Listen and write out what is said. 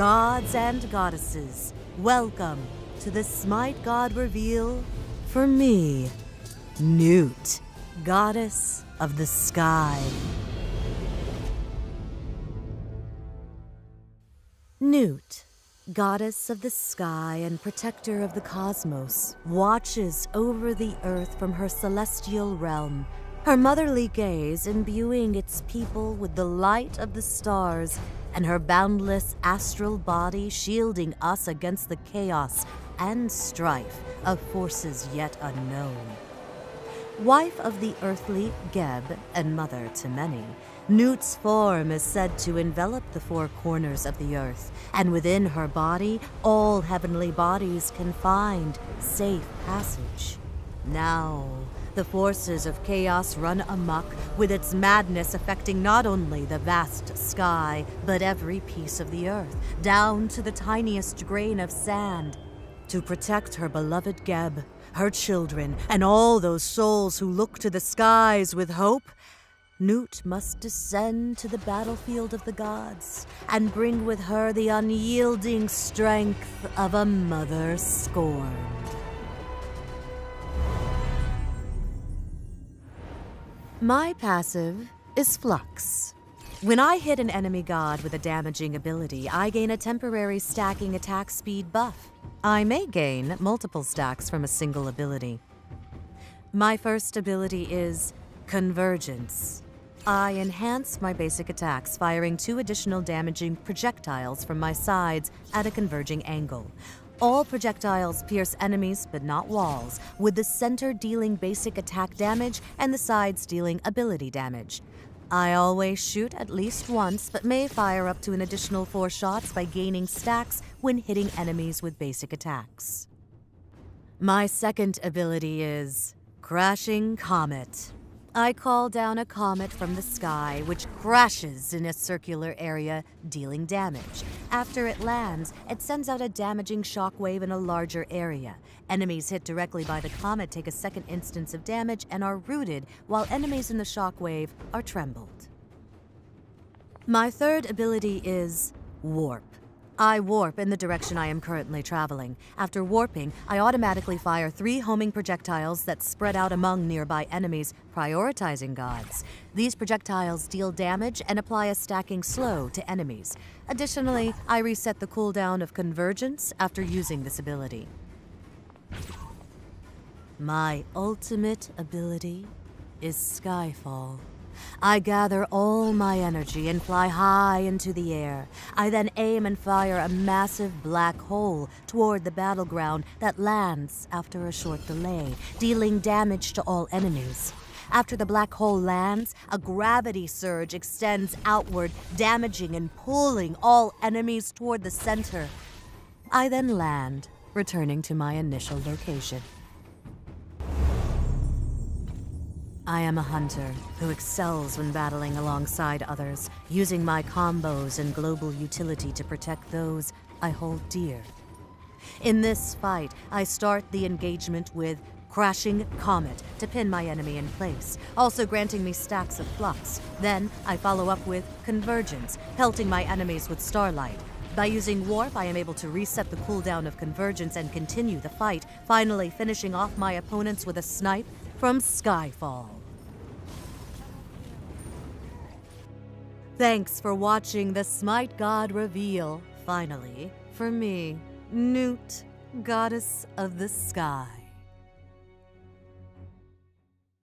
Gods and goddesses, welcome to the SMITE God reveal for me, Newt, goddess of the sky. Newt, goddess of the sky and protector of the cosmos, watches over the earth from her celestial realm, her motherly gaze imbuing its people with the light of the stars, and her boundless astral body shielding us against the chaos and strife of forces yet unknown. Wife of the earthly Geb and mother to many, Newt's form is said to envelop the four corners of the earth, and within her body, all heavenly bodies can find safe passage. Now, the forces of chaos run amok, with its madness affecting not only the vast sky, but every piece of the earth, down to the tiniest grain of sand. To protect her beloved Geb, her children, and all those souls who look to the skies with hope, Newt must descend to the battlefield of the gods and bring with her the unyielding strength of a mother scorned. My passive is Flux. When I hit an enemy god with a damaging ability, I gain a temporary stacking attack speed buff. I may gain multiple stacks from a single ability. My first ability is Convergence. I enhance my basic attacks, firing 2 additional damaging projectiles from my sides at a converging angle. All projectiles pierce enemies, but not walls, with the center dealing basic attack damage and the sides dealing ability damage. I always shoot at least once, but may fire up to an additional 4 shots by gaining stacks when hitting enemies with basic attacks. My second ability is Crashing Comet. I call down a comet from the sky, which crashes in a circular area, dealing damage. After it lands, it sends out a damaging shockwave in a larger area. Enemies hit directly by the comet take a second instance of damage and are rooted, while enemies in the shockwave are trembled. My third ability is Warp. I warp in the direction I am currently traveling. After warping, I automatically fire 3 homing projectiles that spread out among nearby enemies, prioritizing gods. These projectiles deal damage and apply a stacking slow to enemies. Additionally, I reset the cooldown of Convergence after using this ability. My ultimate ability is Skyfall. I gather all my energy and fly high into the air. I then aim and fire a massive black hole toward the battleground that lands after a short delay, dealing damage to all enemies. After the black hole lands, a gravity surge extends outward, damaging and pulling all enemies toward the center. I then land, returning to my initial location. I am a hunter who excels when battling alongside others, using my combos and global utility to protect those I hold dear. In this fight, I start the engagement with Crashing Comet to pin my enemy in place, also granting me stacks of Flux. Then, I follow up with Convergence, pelting my enemies with Starlight. By using Warp, I am able to reset the cooldown of Convergence and continue the fight, finally finishing off my opponents with a snipe from Skyfall. Thanks for watching the SMITE God reveal, finally, for me, Newt, goddess of the sky.